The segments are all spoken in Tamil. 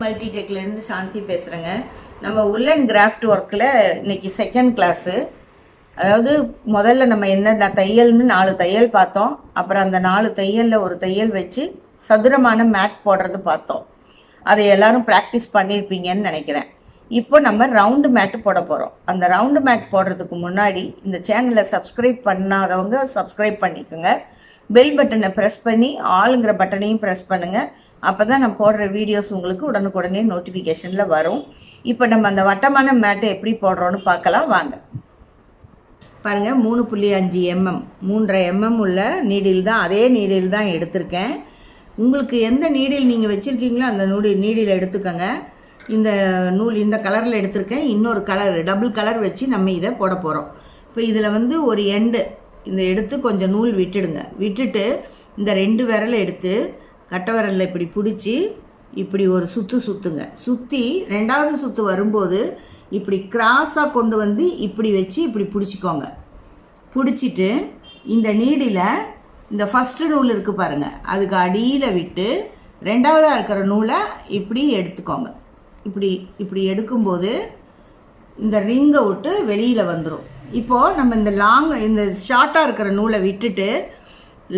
மல்டிடெக்லேருந்து சாந்தி பேசுகிறேங்க. நம்ம உள்ளன் கிராஃப்ட் ஒர்க்கில் இன்றைக்கி செகண்ட் கிளாஸு. அதாவது முதல்ல நம்ம என்ன தையல்னு 4 தையல் பார்த்தோம். அப்புறம் அந்த 4 தையலில் ஒரு தையல் வச்சு சதுரமான மேட் போடுறது பார்த்தோம். அதை எல்லோரும் ப்ராக்டிஸ் பண்ணியிருப்பீங்கன்னு நினைக்கிறேன். இப்போ நம்ம ரவுண்டு மேட்டு போட போகிறோம். அந்த ரவுண்டு மேட் போடுறதுக்கு முன்னாடி இந்த சேனலை சப்ஸ்கிரைப் பண்ணாதவங்க சப்ஸ்கிரைப் பண்ணிக்கோங்க. பெல் பட்டனை ப்ரெஸ் பண்ணி ஆளுங்கிற பட்டனையும் ப்ரெஸ் பண்ணுங்கள். அப்போ தான் நான் போடுற வீடியோஸ் உங்களுக்கு உடனுக்குடனே நோட்டிஃபிகேஷனில் வரும். இப்போ நம்ம அந்த வட்டமான மேட்டை எப்படி போடுறோன்னு பார்க்கலாம் வாங்க. பாருங்கள், 3.5 mm 3.5 mm உள்ள நீடில் தான், அதே நீடில் தான் எடுத்திருக்கேன். உங்களுக்கு எந்த நீடில் நீங்கள் வச்சுருக்கீங்களோ அந்த நீடில் எடுத்துக்கோங்க. இந்த நூல் இந்த கலரில் எடுத்திருக்கேன். இன்னொரு கலர் டபுள் கலர் வச்சு நம்ம இதை போட போகிறோம். இப்போ இதில் ஒரு எண்டு இந்த எடுத்து கொஞ்சம் நூல் விட்டுட்டு இந்த 2 விரலை எடுத்து கட்டை விரலில் இப்படி பிடிச்சி இப்படி ஒரு சுற்றுங்க. சுற்றி 2வது சுற்று வரும்போது இப்படி கிராஸாக கொண்டு வந்து இப்படி வச்சு இப்படி பிடிச்சிக்கோங்க. பிடிச்சிட்டு இந்த நீடில் இந்த ஃபஸ்ட்டு நூல் இருக்குது பாருங்கள், அதுக்கு அடியில் விட்டு 2வதாக இருக்கிற நூலை இப்படி எடுத்துக்கோங்க. இப்படி எடுக்கும்போது இந்த ரிங்கை விட்டு வெளியில் வந்துடும். இப்போது நம்ம இந்த ஷார்ட்டாக இருக்கிற நூலை விட்டுட்டு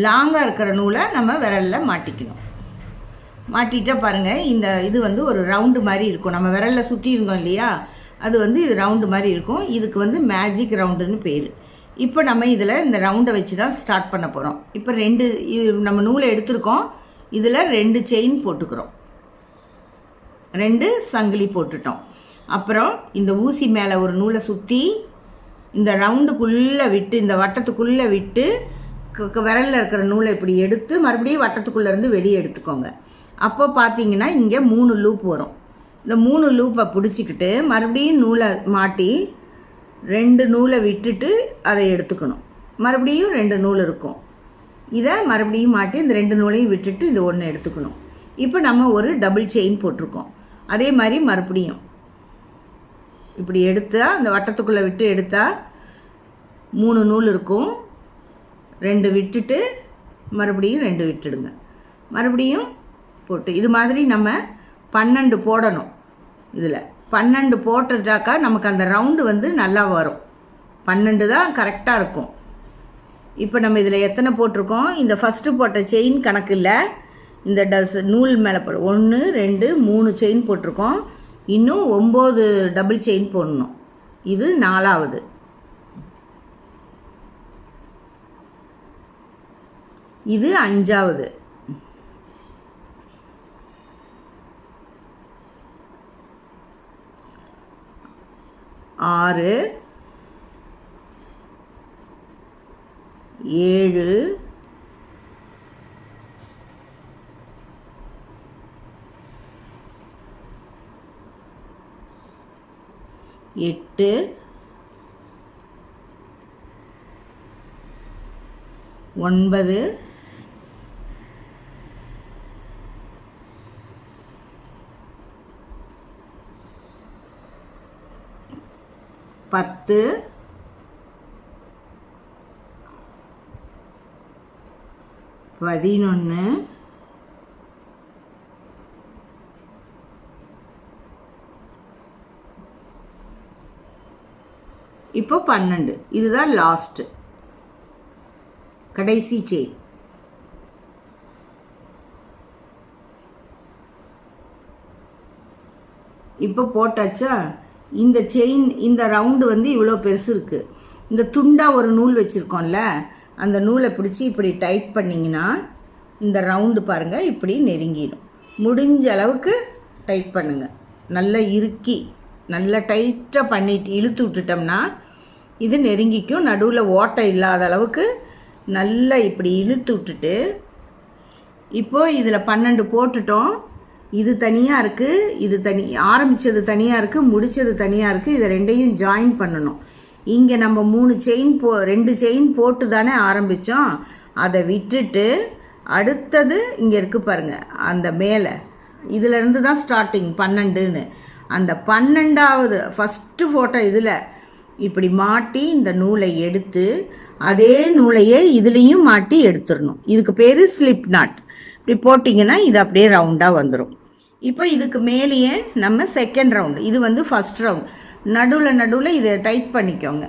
லாங்காக இருக்கிற நூலை நம்ம விரலில் மாட்டிக்கணும். மாட்டிட்டா பாருங்கள், இது ஒரு ரவுண்டு மாதிரி இருக்கும். நம்ம விரலில் சுற்றி இருந்தோம் இல்லையா, அது இது ரவுண்டு மாதிரி இருக்கும். இதுக்கு மேஜிக் ரவுண்டுன்னு பேர். இப்போ நம்ம இதில் இந்த ரவுண்டை வச்சு தான் ஸ்டார்ட் பண்ண போகிறோம். இப்போ நம்ம நூலை எடுத்துருக்கோம். இதில் 2 செயின் போட்டுக்கிறோம், 2 சங்கிலி போட்டுட்டோம். அப்புறம் இந்த ஊசி மேலே ஒரு நூலை சுற்றி இந்த ரவுண்டுக்குள்ளே விட்டு, இந்த வட்டத்துக்குள்ளே விட்டு விரலில் இருக்கிற நூலை இப்படி எடுத்து மறுபடியும் வட்டத்துக்குள்ளேருந்து வெளியே எடுத்துக்கோங்க. அப்போ பார்த்தீங்கன்னா இங்கே 3 லூப் வரும். இந்த 3 லூப்பை பிடிச்சிக்கிட்டு மறுபடியும் நூலை மாட்டி 2 நூலை விட்டுட்டு அதை எடுத்துக்கணும். மறுபடியும் 2 நூல் இருக்கும். இதை மறுபடியும் மாட்டி இந்த 2 நூலையும் விட்டுட்டு இது ஒன்று எடுத்துக்கணும். இப்போ நம்ம ஒரு டபுள் செயின் போட்டிருக்கோம். அதே மாதிரி மறுபடியும் இப்படி எடுத்தால் அந்த வட்டத்துக்குள்ளே விட்டு எடுத்தால் 3 நூல் இருக்கும். 2 விட்டுட்டு மறுபடியும் 2 விட்டுடுங்க. மறுபடியும் போட்டு இது மாதிரி நம்ம 12 போடணும். இதில் 12 போட்டுட்டாக்கா நமக்கு அந்த ரவுண்டு நல்லா வரும். 12 தான் கரெக்டாக இருக்கும். இப்போ நம்ம இதில் எத்தனை போட்டிருக்கோம், இந்த ஃபஸ்ட்டு போட்ட செயின் கணக்கு இல்லை, இந்த நூல் மேலே 1 2 3 செயின் போட்டிருக்கோம். இன்னும் 9 டபுள் செயின் போடணும். இது 4வது. இது 5வது. 6 7 8 9 10 11 இப்போ 12. இதுதான் லாஸ்ட் கடைசி செயின். இப்போ போட்டாச்சா. இந்த செயின் இந்த ரவுண்டு இவ்வளோ பெருசு இருக்குது. இந்த துண்டாக ஒரு நூல் வச்சுருக்கோம்ல, அந்த நூலை பிடிச்சி இப்படி டைட் பண்ணிங்கன்னா இந்த ரவுண்டு பாருங்கள் இப்படி நெருங்கிடும். முடிஞ்ச அளவுக்கு டைட் பண்ணுங்கள். நல்லா இறுக்கி நல்லா டைட்டாக பண்ணிட்டு இழுத்து விட்டுட்டோம்னா இது நெருங்கிக்கும். நடுவில் ஓட்டை இல்லாத அளவுக்கு நல்லா இப்படி இழுத்து விட்டுட்டு, இப்போது இதில் 12 போட்டுட்டோம். இது தனியாக இருக்குது, இது ஆரம்பித்தது தனியாக இருக்குது, முடித்தது தனியாக இருக்குது. இதை 2ஐயும் ஜாயின் பண்ணணும். இங்கே நம்ம 2 செயின் போட்டு தானே ஆரம்பித்தோம். அதை விட்டுட்டு அடுத்தது இங்கே இருக்குது பாருங்கள், அந்த மேலே இதிலேருந்து தான் ஸ்டார்டிங் 12ன்னு. அந்த 12வது ஃபஸ்ட்டு ஃபோட்டோ இதில் இப்படி மாட்டி இந்த நூலை எடுத்து அதே நூலையே இதுலேயும் மாட்டி எடுத்துடணும். இதுக்கு பேர் ஸ்லிப் நாட். இப்படி போட்டிங்கன்னா இது அப்படியே ரவுண்டாக வந்துடும். இப்போ இதுக்கு மேலேயே நம்ம செகண்ட் ரவுண்டு, இது வந்து ஃபஸ்ட் ரவுண்ட். நடுவில் இதை டைட் பண்ணிக்கோங்க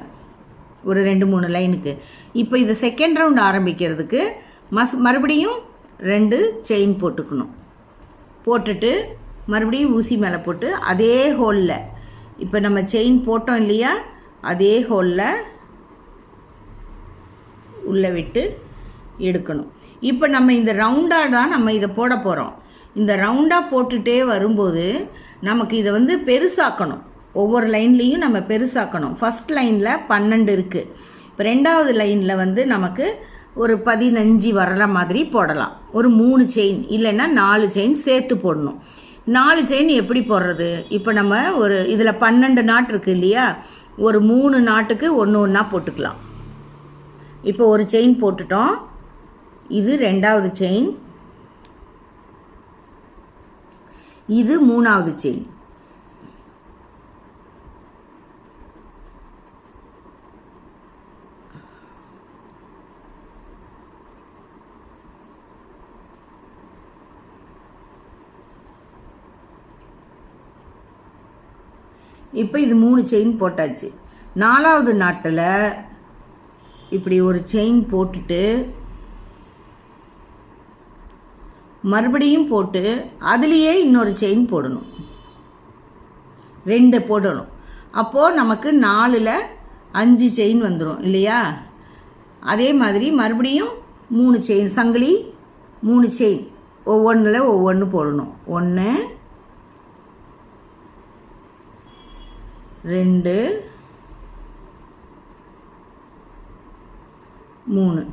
ஒரு 2-3 லைனுக்கு. இப்போ இது செகண்ட் ரவுண்ட் ஆரம்பிக்கிறதுக்கு மறுபடியும் 2 செயின் போட்டுக்கணும். போட்டுட்டு மறுபடியும் ஊசி மேலே போட்டு அதே ஹோலில், இப்போ நம்ம செயின் போட்டோம் இல்லையா, அதே ஹோலில் உள்ளே விட்டு எடுக்கணும். இப்போ நம்ம இந்த ரவுண்டாக தான் நம்ம இதை போட போகிறோம். இந்த ரவுண்டாக போட்டுகிட்டே வரும்போது நமக்கு இதை வந்து பெருசாக்கணும். ஒவ்வொரு லைன்லேயும் நம்ம பெருசாக்கணும். ஃபஸ்ட் லைனில் 12 இருக்குது. இப்போ ரெண்டாவது லைனில் வந்து நமக்கு ஒரு 15 வர்ற மாதிரி போடலாம். ஒரு 3 செயின் இல்லைன்னா 4 செயின் சேர்த்து போடணும். 4 செயின் எப்படி போடுறது? இப்போ நம்ம ஒரு இதில் 12 நாட் இருக்குது இல்லையா, ஒரு 3 நாட்டுக்கு ஒன்று ஒன்றா போட்டுக்கலாம். இப்போ ஒரு செயின் போட்டுட்டோம். இது ரெண்டாவது செயின், இது மூணாவது செயின். இப்போ இது 3 செயின் போட்டாச்சு. 4வது நாட்டில் இப்படி ஒரு செயின் போட்டுட்டு மறுபடியும் போட்டு அதுலேயே இன்னொரு செயின் போடணும். 2 போடணும். அப்போது நமக்கு 4ல் 5 செயின் வந்துடும் இல்லையா. அதே மாதிரி மறுபடியும் 3 செயின், சங்கிலி 3 செயின், ஒவ்வொன்றில் ஒவ்வொன்று போடணும். 1 2 3.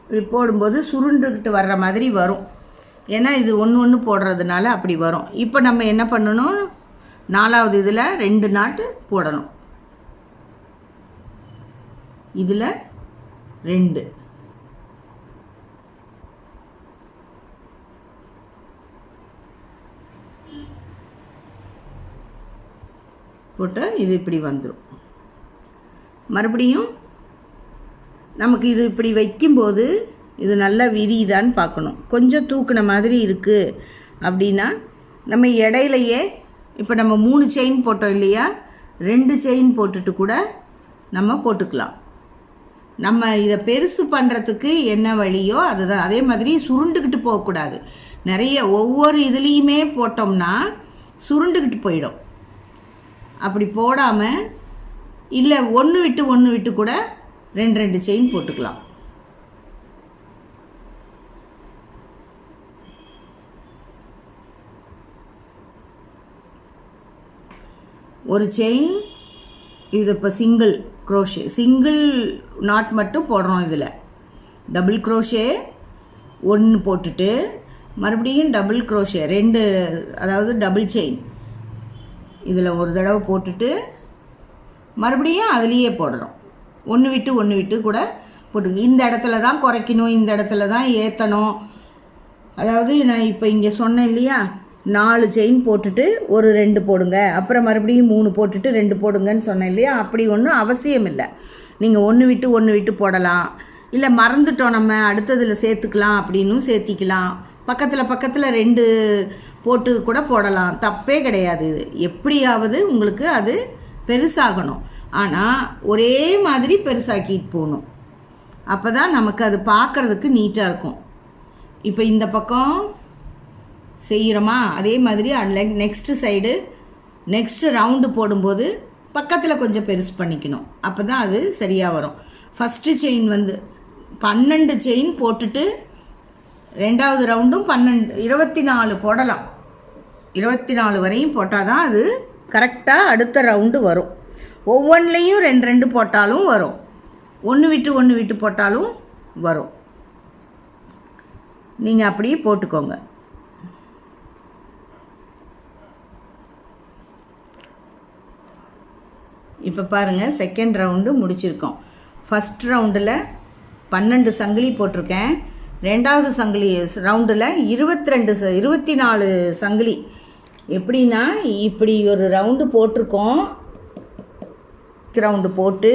இப்படி போடும்போது சுருண்டுக்கிட்டு வர்ற மாதிரி வரும். ஏன்னா இது ஒன்று போடுறதுனால அப்படி வரும். இப்போ நம்ம என்ன பண்ணணும், 4வது இதில் 2 நாட்டு போடணும். இதில் 2 போட்டு இது இப்படி வந்துடும். மறுபடியும் நமக்கு இது இப்படி வைக்கும்போது இது நல்லா விரியுதான்னு பார்க்கணும். கொஞ்சம் தூக்குன மாதிரி இருக்குது அப்படின்னா நம்ம இடையிலையே, இப்போ நம்ம 3 செயின் போட்டோம் இல்லையா, 2 செயின் போட்டுட்டு கூட நம்ம போட்டுக்கலாம். நம்ம இதை பெருசு பண்ணுறதுக்கு என்ன வழியோ அதுதான். அதே மாதிரி சுருண்டுக்கிட்டு போகக்கூடாது. நிறைய ஒவ்வொரு இதுலேயுமே போட்டோம்னா சுருண்டுக்கிட்டு போயிடும். அப்படி போடாமல் இல்லை ஒன்று விட்டு கூட 2 செயின் போட்டுக்கலாம். ஒரு செயின் இது இப்போ சிங்கிள் க்ரோஷே, சிங்கிள் நாட் மட்டும் போடுறோம். இதில் டபுள் க்ரோஷே 1 போட்டுட்டு மறுபடியும் டபுள் க்ரோஷே 2, அதாவது டபுள் செயின் இதில் ஒரு தடவை போட்டுட்டு மறுபடியும் அதுலேயே போடுறோம். ஒன்று விட்டு கூட போட்டு இந்த இடத்துல தான் குறைக்கணும், இந்த இடத்துல தான் ஏற்றணும். அதாவது நான் இப்போ இங்கே சொன்னேன் இல்லையா, 4 செயின் போட்டுட்டு ஒரு 2 போடுங்க, அப்புறம் மறுபடியும் 3 போட்டுட்டு 2 போடுங்கன்னு சொன்னேன் இல்லையா. அப்படி ஒன்றும் அவசியம் இல்லை. நீங்கள் ஒன்று விட்டு போடலாம். இல்லை மறந்துட்டோம் நம்ம அடுத்ததில் சேர்த்துக்கலாம் அப்படின்னும் சேர்த்திக்கலாம். பக்கத்தில் 2 போட்டு கூட போடலாம், தப்பே கிடையாது. எப்படியாவது உங்களுக்கு அது பெருசாகணும். ஆனால் ஒரே மாதிரி பெருசாக்கிட்டு போகணும். அப்போ தான் நமக்கு அது பார்க்குறதுக்கு நீட்டாக இருக்கும். இப்போ இந்த பக்கம் செய்கிறோமா, அதே மாதிரி நெக்ஸ்ட்டு சைடு நெக்ஸ்ட்டு ரவுண்டு போடும்போது பக்கத்தில் கொஞ்சம் பெருசு பண்ணிக்கணும். அப்போ தான் அது சரியாக வரும். ஃபஸ்ட்டு செயின் வந்து 12 செயின் போட்டுட்டு ரெண்டாவது ரவுண்டும் 24 போடலாம். 24 வரையும் போட்டால் தான் அது கரெக்டாக அடுத்த ரவுண்டு வரும். ஒவ்வொன்றிலையும் 2 போட்டாலும் வரும், ஒன்று விட்டு போட்டாலும் வரும். நீங்கள் அப்படியே போட்டுக்கோங்க. இப்போ பாருங்கள், செகண்ட் ரவுண்டு முடிச்சிருக்கோம். ஃபஸ்ட் ரவுண்டில் 12 சங்கிலி போட்டிருக்கேன். ரெண்டாவது சங்கிலி ரவுண்டில் 24 சங்கிலி. எப்படின்னா இப்படி ஒரு ரவுண்டு போட்டிருக்கோம். ரவுண்டு போட்டு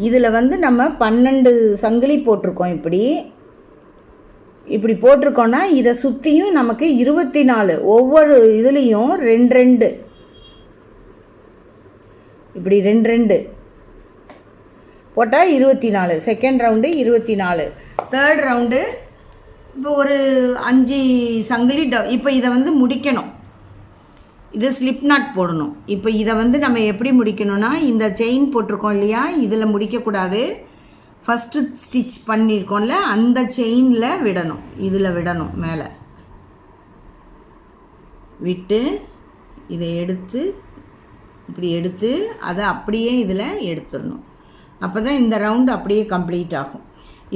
இதில் வந்து நம்ம 12 சங்கிலி போட்டிருக்கோம். இப்படி இப்படி போட்டிருக்கோன்னா இதை சுற்றியும் நமக்கு 24 ஒவ்வொரு இதுலேயும் 2 இப்படி 2 போட்டால் 24. Second round 24. தேர்ட் ரவுண்டு இப்போ ஒரு 5 சங்கிலி இப்போ இதை வந்து முடிக்கணும். இது ஸ்லிப் நாட் போடணும். இப்போ இதை வந்து நம்ம எப்படி முடிக்கணும்னா இந்த செயின் போட்டிருக்கோம் இல்லையா, இதில் முடிக்கக்கூடாது. ஃபஸ்ட்டு ஸ்டிச் பண்ணியிருக்கோம்ல அந்த செயினில் விடணும், இதில் விடணும். மேலே விட்டு இதை எடுத்து இப்படி எடுத்து அதை அப்படியே இதில் எடுத்துடணும். அப்போ தான் இந்த ரவுண்டு அப்படியே கம்ப்ளீட் ஆகும்.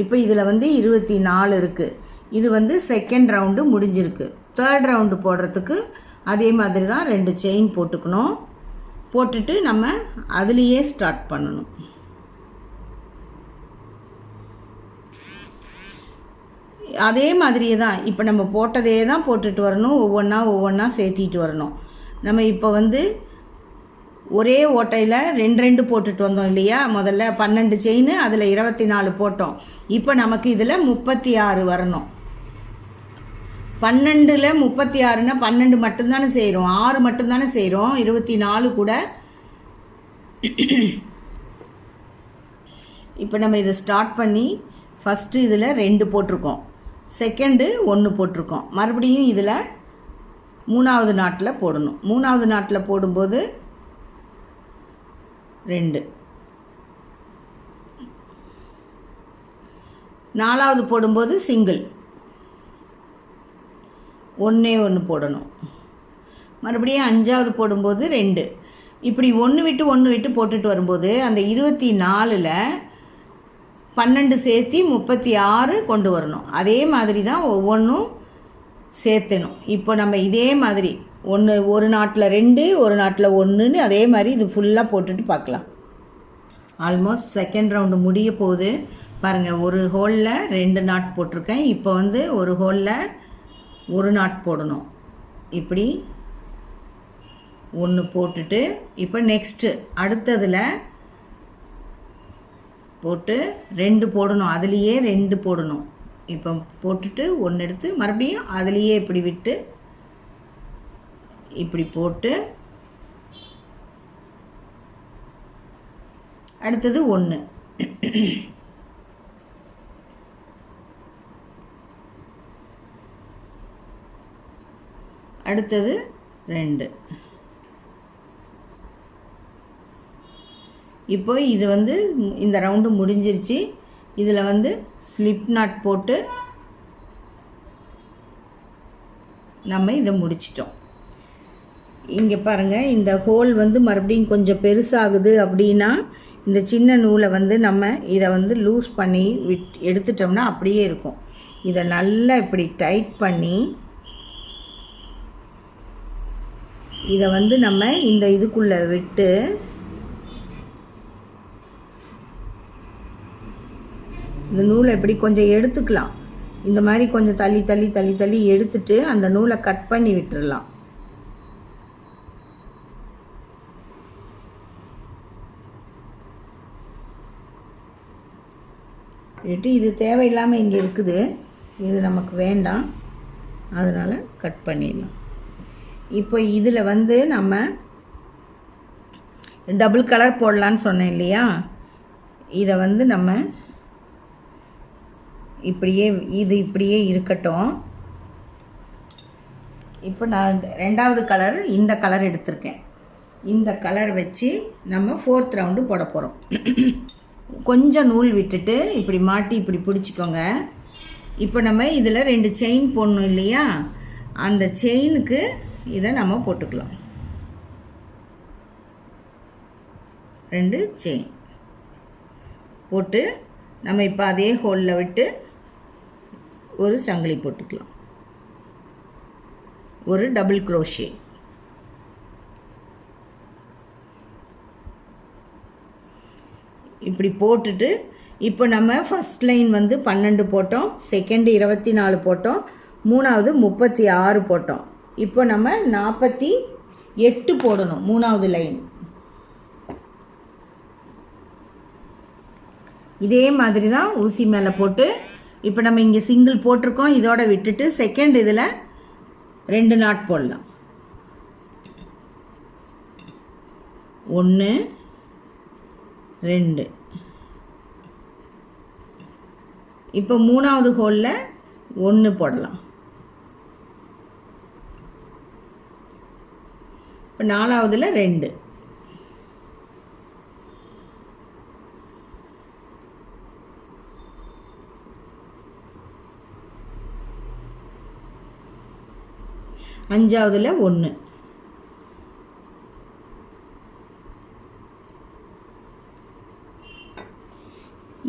இப்போ இதில் வந்து 24 இருக்குது. இது வந்து செகண்ட் ரவுண்டு முடிஞ்சிருக்கு. தேர்ட் ரவுண்டு போடுறதுக்கு அதே மாதிரி தான் 2 செயின் போட்டுக்கணும். போட்டுட்டு நம்ம அதுலேயே ஸ்டார்ட் பண்ணணும். அதே மாதிரியே தான் இப்போ நம்ம போட்டதே தான் போட்டுட்டு வரணும். ஒவ்வொன்றா சேர்த்திட்டு வரணும். நம்ம இப்போ வந்து ஒரே ஓட்டையில் 2 போட்டுட்டு வந்தோம் இல்லையா, முதல்ல 12 செயின், அதில் 24 போட்டோம். இப்போ நமக்கு இதில் 36 வரணும். 12ல் 36னா 12 மட்டும்தானே செய்கிறோம், 6 மட்டும்தானே செய்கிறோம். 24 கூட. இப்போ நம்ம இதை ஸ்டார்ட் பண்ணி ஃபஸ்ட்டு இதில் 2 போட்டிருக்கோம், செகண்டு 1 போட்டிருக்கோம். மறுபடியும் இதில் 3வது நாட்டில் போடணும். 3வது நாட்டில் போடும்போது 2, 4வது போடும்போது சிங்கிள் 1 போடணும். மறுபடியும் 5வது போடும்போது 2. இப்படி 1 விட்டு போட்டுட்டு வரும்போது அந்த 24ல் 12 சேர்த்தி 36 கொண்டு வரணும். அதே மாதிரி தான் ஒவ்வொன்றும் சேர்த்தணும். இப்போ நம்ம இதே மாதிரி ஒரு நாட்டில் 2, ஒரு நாட்டில் 1ன்னு அதே மாதிரி இது ஃபுல்லாக போட்டுட்டு பார்க்கலாம். ஆல்மோஸ்ட் செகண்ட் ரவுண்டு முடிய போகுது பாருங்கள். ஒரு ஹோலில் 2 நாட் போட்டிருக்கேன். இப்போ வந்து ஒரு ஹோலில் 1 நாட் போடணும். இப்படி 1 போட்டுட்டு இப்போ நெக்ஸ்ட்டு அடுத்ததில் போட்டு 2 போடணும். அதுலேயே 2 போடணும். இப்போ போட்டுட்டு 1 எடுத்து மறுபடியும் அதுலேயே இப்படி விட்டு இப்படி போட்டு அடுத்தது 1, அடுத்தது 2. இப்போ இது வந்து இந்த ரவுண்டு முடிஞ்சிருச்சு. இதில் வந்து ஸ்லிப் நாட் போட்டு நம்ம இதை முடிச்சிட்டோம். இங்கே பாருங்கள், இந்த ஹோல் வந்து மறுபடியும் கொஞ்சம் பெருசாகுது அப்படின்னா இந்த சின்ன நூலை வந்து நம்ம இதை வந்து லூஸ் பண்ணி எடுத்துட்டோம்னா அப்படியே இருக்கும். இதை நல்லா இப்படி டைட் பண்ணி இதை வந்து நம்ம இந்த இதுக்குள்ளே விட்டு இந்த நூலை இப்படி கொஞ்சம் எடுத்துக்கலாம். இந்த மாதிரி கொஞ்சம் தள்ளி தள்ளி தள்ளி தள்ளி எடுத்துட்டு அந்த நூலை கட் பண்ணி விட்டுடலாம். விட்டு இது தேவையில்லாமல் இங்கே இருக்குது, இது நமக்கு வேண்டாம், அதனால் கட் பண்ணிடலாம். இப்போ இதில் வந்து நம்ம டபுள் கலர் போடலான்னு சொன்னேன் இல்லையா, இதை வந்து நம்ம இப்படியே இருக்கட்டும். இப்போ நான் 2வது கலர் இந்த கலர் எடுத்திருக்கேன். இந்த கலர் வச்சு நம்ம 4th ரவுண்டு போட போகிறோம். கொஞ்சம் நூல் விட்டுட்டு இப்படி மாட்டி இப்படி பிடிச்சிக்கோங்க. இப்போ நம்ம இதில் 2 செயின் போடணும் இல்லையா, அந்த செயினுக்கு இதை நம்ம போட்டுக்கலாம். 2 செயின் போட்டு நம்ம இப்போ அதே ஹோலில் விட்டு ஒரு சங்கிலி போட்டுக்கலாம். ஒரு டபுள் குரோஷே. இப்படி போட்டுட்டு இப்போ நம்ம ஃபஸ்ட் லைன் வந்து 12 போட்டோம், செகண்ட் 24 போட்டோம், 3வது 36 போட்டோம். இப்போ நம்ம 48 போடணும் 3வது லைன். இதே மாதிரி தான் ஊசி மேலே போட்டு இப்போ நம்ம இங்கே சிங்கிள் போட்டிருக்கோம், இதோட விட்டுட்டு செகண்ட் இதில் 2 நாட் போடலாம். 1 2. இப்போ 3வது ஹோலில் 1 போடலாம். இப்போ 4வதுல 2. அஞ்சாவதுல 1.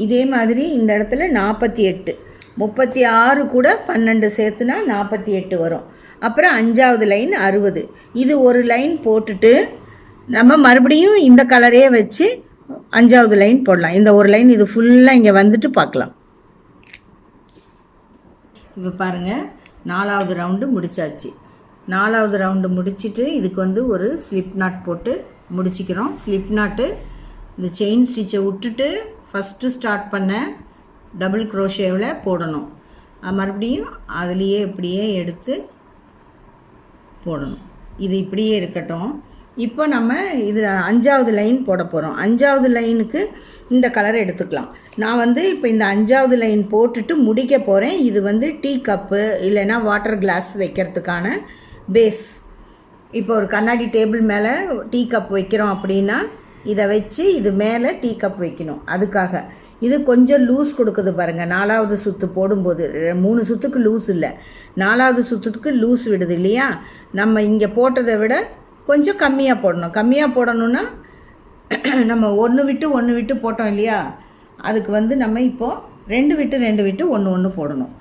இதே மாதிரி இந்த இடத்துல 48, 36 கூட 12 சேர்த்துனா 48 வரும். அப்புறம் 5வது லைன் 60. இது ஒரு லைன் போட்டுட்டு நம்ம மறுபடியும் இந்த கலரே வச்சு 5வது லைன் போடலாம். இந்த ஒரு லைன் இது ஃபுல்லாக இங்கே வந்துட்டு பார்க்கலாம். இப்போ பாருங்கள், 4வது ரவுண்டு முடிச்சாச்சு. 4வது ரவுண்டு முடிச்சுட்டு இதுக்கு வந்து ஒரு ஸ்லிப் நாட் போட்டு முடிச்சுக்கிறோம். ஸ்லிப் நாட்டு இந்த செயின் ஸ்டிச்சை விட்டுட்டு ஃபஸ்ட்டு ஸ்டார்ட் பண்ண டபுள் க்ரோஷேவில் போடணும். மறுபடியும் அதுலேயே இப்படியே எடுத்து போடணும். இது இப்படியே இருக்கட்டும். இப்போ நம்ம இது 5வது லைன் போட போகிறோம். 5வது லைனுக்கு இந்த கலரை எடுத்துக்கலாம். நான் வந்து இப்போ இந்த 5வது லைன் போட்டுட்டு முடிக்க போகிறேன். இது வந்து டீ கப்பு இல்லைன்னா வாட்டர் கிளாஸ் வைக்கிறதுக்கான பேஸ். இப்போ ஒரு கண்ணாடி டேபிள் மேலே டீ கப் வைக்கிறோம் அப்படின்னா இதை வச்சு இது மேலே டீ கப் வைக்கணும். அதுக்காக இது கொஞ்சம் லூஸ் கொடுக்குது பாருங்கள். 4வது சுற்று போடும்போது 3 சுற்றுக்கு லூஸ் இல்லை, 4வது சுற்றுக்கு லூஸ் விடுது இல்லையா. நம்ம இங்கே போட்டதை விட கொஞ்சம் கம்மியாக போடணும். கம்மியாக போடணுன்னா நம்ம 1 விட்டு போட்டோம் இல்லையா, அதுக்கு வந்து நம்ம இப்போது 2 விட்டு 1 போடணும்.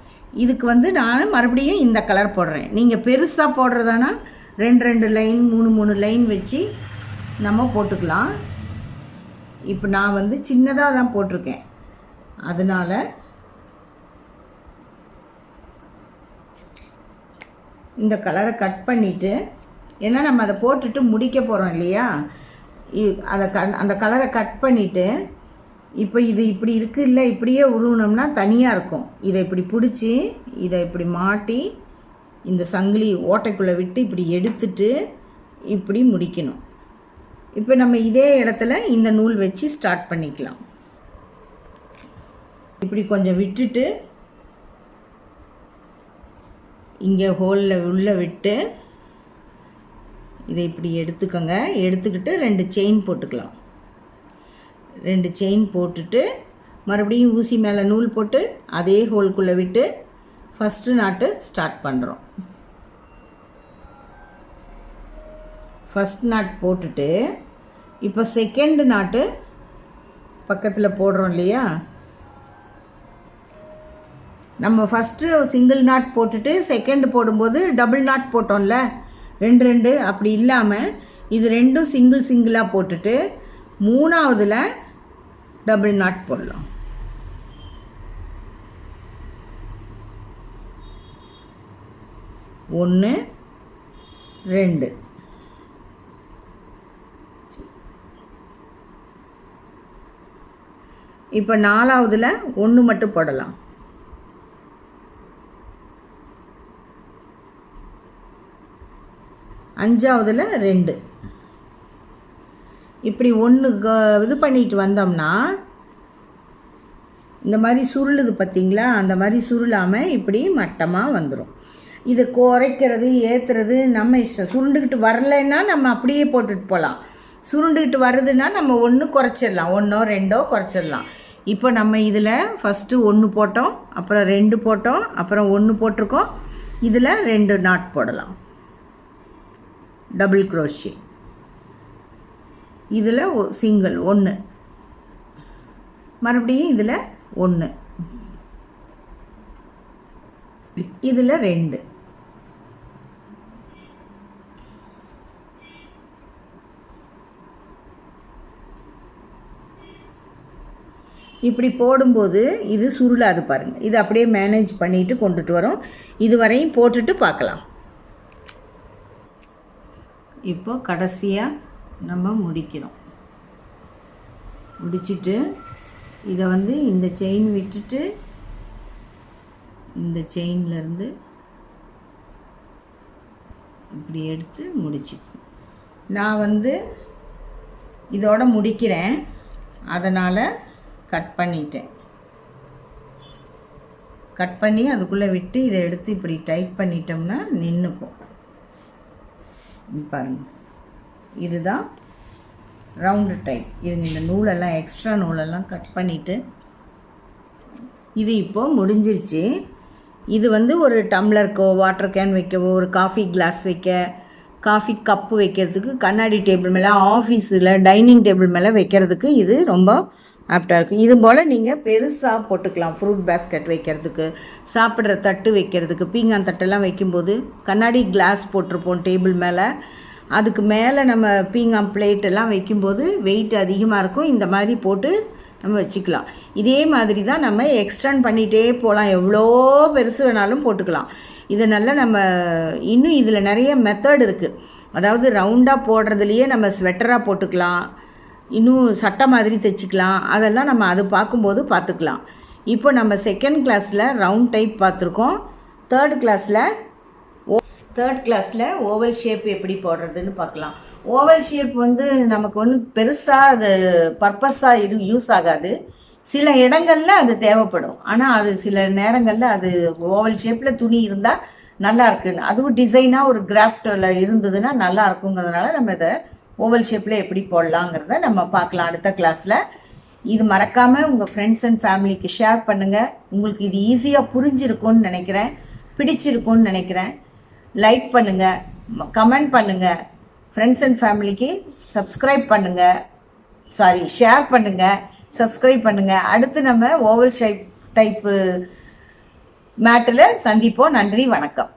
இதுக்கு வந்து நான் மறுபடியும் இந்த கலர் போடுறேன். நீங்கள் பெருசாக போடுறதானா 2 லைன் 3 லைன் வச்சு நம்ம போட்டுக்கலாம். இப்போ நான் வந்து சின்னதாக தான் போட்டிருக்கேன். அதனால் இந்த கலரை கட் பண்ணிவிட்டு, ஏன்னா நம்ம அதை போட்டுட்டு முடிக்க போகிறோம் இல்லையா, அந்த கலரை கட் பண்ணிவிட்டு இப்போ இது இப்படி இருக்குது இல்லை, இப்படியே உருவினோம்னா தனியாக இருக்கும். இதை இப்படி பிடிச்சி இதை இப்படி மாட்டி இந்த சங்கிலி ஓட்டைக்குள்ளே விட்டு இப்படி எடுத்துட்டு இப்படி முடிக்கணும். இப்போ நம்ம இதே இடத்துல இந்த நூல் வச்சு ஸ்டார்ட் பண்ணிக்கலாம். இப்படி கொஞ்சம் விட்டுட்டு இங்கே ஹோலில் உள்ளே விட்டு இதை இப்படி எடுத்துக்கோங்க. எடுத்துக்கிட்டு 2 செயின் போட்டுக்கலாம். 2 செயின் போட்டுட்டு மறுபடியும் ஊசி மேலே நூல் போட்டு அதே ஹோல்குள்ளே விட்டு ஃபஸ்ட்டு நாட்டு ஸ்டார்ட் பண்ணுறோம். ஃபஸ்ட் நாட் போட்டுட்டு இப்போ செகண்ட் நாட்டு பக்கத்தில் போடுறோம் இல்லையா. நம்ம ஃபஸ்ட்டு சிங்கிள் நாட் போட்டுட்டு செகண்ட் போடும்போது டபுள் நாட் போட்டோம்ல, 2 அப்படி இல்லாமல் இது 2 சிங்கிளாக போட்டுட்டு 3வதுல டபுள் நாட் போடலாம். ஒன்று 2. இப்போ 4வதுல 1 மட்டும் போடலாம். 5வதுல 2. இப்படி 1 இது பண்ணிட்டு வந்தோம்னா இந்த மாதிரி சுருளுது பார்த்தீங்களா, அந்த மாதிரி சுருளாமல் இப்படி மட்டமாக வந்துடும். இது குறைக்கிறது ஏற்றுறது நம்ம இஷ்டம். சுருண்டுக்கிட்டு வரலைன்னா நம்ம அப்படியே போட்டுட்டு போகலாம். சுருண்டுக்கிட்டு வருதுன்னா நம்ம 1 குறைச்சிடலாம், 1 2 குறைச்சிடலாம். இப்போ நம்ம இதில் ஃபஸ்ட்டு 1 போட்டோம், அப்புறம் 2 போட்டோம், அப்புறம் 1 போட்டிருக்கோம். இதில் 2 நாட் போடலாம், டபுள் க்ரோஷே. இதில் சிங்கிள் 1, மறுபடியும் இதில் 1, இதில் 2. இப்படி போடும்போது இது சுருளாது பாருங்கள். இது அப்படியே மேனேஜ் பண்ணிட்டு கொண்டுட்டு வரோம். இதுவரையும் போட்டுட்டு பார்க்கலாம். இப்போ கடைசியாக நம்ம முடிக்கிறோம். முடிச்சுட்டு இதை வந்து இந்த செயின் விட்டுட்டு இந்த செயின்லேருந்து இப்படி எடுத்து முடிச்சு நான் இதோட முடிக்கிறேன். அதனால் கட் பண்ணிட்டேன். கட் பண்ணி அதுக்குள்ளே விட்டு இதை எடுத்து இப்படி டைட் பண்ணிட்டோம்னா நின்றுக்கும். பாருங்கள், இதுதான் ரவுண்டு டைப். இருங்க, இந்த நூலெல்லாம் எக்ஸ்ட்ரா நூலெல்லாம் கட் பண்ணிவிட்டு இது இப்போது முடிஞ்சிருச்சு. இது ஒரு டம்ளருக்கோ வாட்டர் கேன் வைக்கவோ, ஒரு காஃபி கிளாஸ் வைக்க, காஃபி கப்பு வைக்கிறதுக்கு, கண்ணாடி டேபிள் மேலே, ஆஃபீஸில் டைனிங் டேபிள் மேலே வைக்கிறதுக்கு இது ரொம்ப ஆப்டாக இருக்கும். இது போல் நீங்கள் பெருசாக போட்டுக்கலாம். ஃப்ரூட் பேஸ்கெட் வைக்கிறதுக்கு, சாப்பிட்ற தட்டு வைக்கிறதுக்கு, பீங்கான் தட்டெல்லாம் வைக்கும்போது கண்ணாடி கிளாஸ் போட்டிருப்போம் டேபிள் மேலே. அதுக்கு மேலே நம்ம பீங்கான் பிளேட்டெல்லாம் வைக்கும்போது வெயிட் அதிகமாக இருக்கும். இந்த மாதிரி போட்டு நம்ம வச்சுக்கலாம். இதே மாதிரி தான் நம்ம எக்ஸ்டெண்ட் பண்ணிகிட்டே போகலாம். எவ்வளோ பெருசு வேணாலும் போட்டுக்கலாம். இதை நல்லா நம்ம இன்னும் இதில் நிறைய மெத்தட் இருக்குது. அதாவது ரவுண்டாக போடுறதுலையே நம்ம ஸ்வெட்டராக போட்டுக்கலாம், இன்னும் சட்டை மாதிரி தைச்சிக்கலாம். அதெல்லாம் நம்ம அது பார்க்கும்போது பார்த்துக்கலாம். இப்போ நம்ம செகண்ட் கிளாஸில் ரவுண்ட் டைப் பார்த்துருக்கோம். தேர்ட் கிளாஸில் ஓவல் ஷேப் எப்படி போடுறதுன்னு பார்க்கலாம். ஓவல் ஷேப் நமக்கு பெருசாக அது பர்பஸாக யூஸ் ஆகாது. சில இடங்களில் அது தேவைப்படும். ஆனால் அது சில நேரங்களில் அது ஓவல் ஷேப்பில் துணி இருந்தால் நல்லா இருக்குன்னு, அதுவும் டிசைனாக ஒரு கிராஃப்டில் இருந்ததுன்னா நல்லா இருக்குங்கிறதுனால நம்ம இதை ஓவல் ஷேப்பில் எப்படி போடலாங்கிறத நம்ம பார்க்கலாம் அடுத்த கிளாஸில். இது மறக்காமல் உங்கள் ஃப்ரெண்ட்ஸ் அண்ட் ஃபேமிலிக்கு ஷேர் பண்ணுங்கள். உங்களுக்கு இது ஈஸியாக புரிஞ்சிருக்கும்னு நினைக்கிறேன், பிடிச்சிருக்கும்னு நினைக்கிறேன். லைக் பண்ணுங்கள், கமெண்ட் பண்ணுங்கள், ஃப்ரெண்ட்ஸ் அண்ட் ஃபேமிலிக்கு ஷேர் பண்ணுங்கள், சப்ஸ்கிரைப் பண்ணுங்கள். அடுத்து நம்ம ஓவல் ஷேப் டைப்பு மேட்டில் சந்திப்போம். நன்றி, வணக்கம்.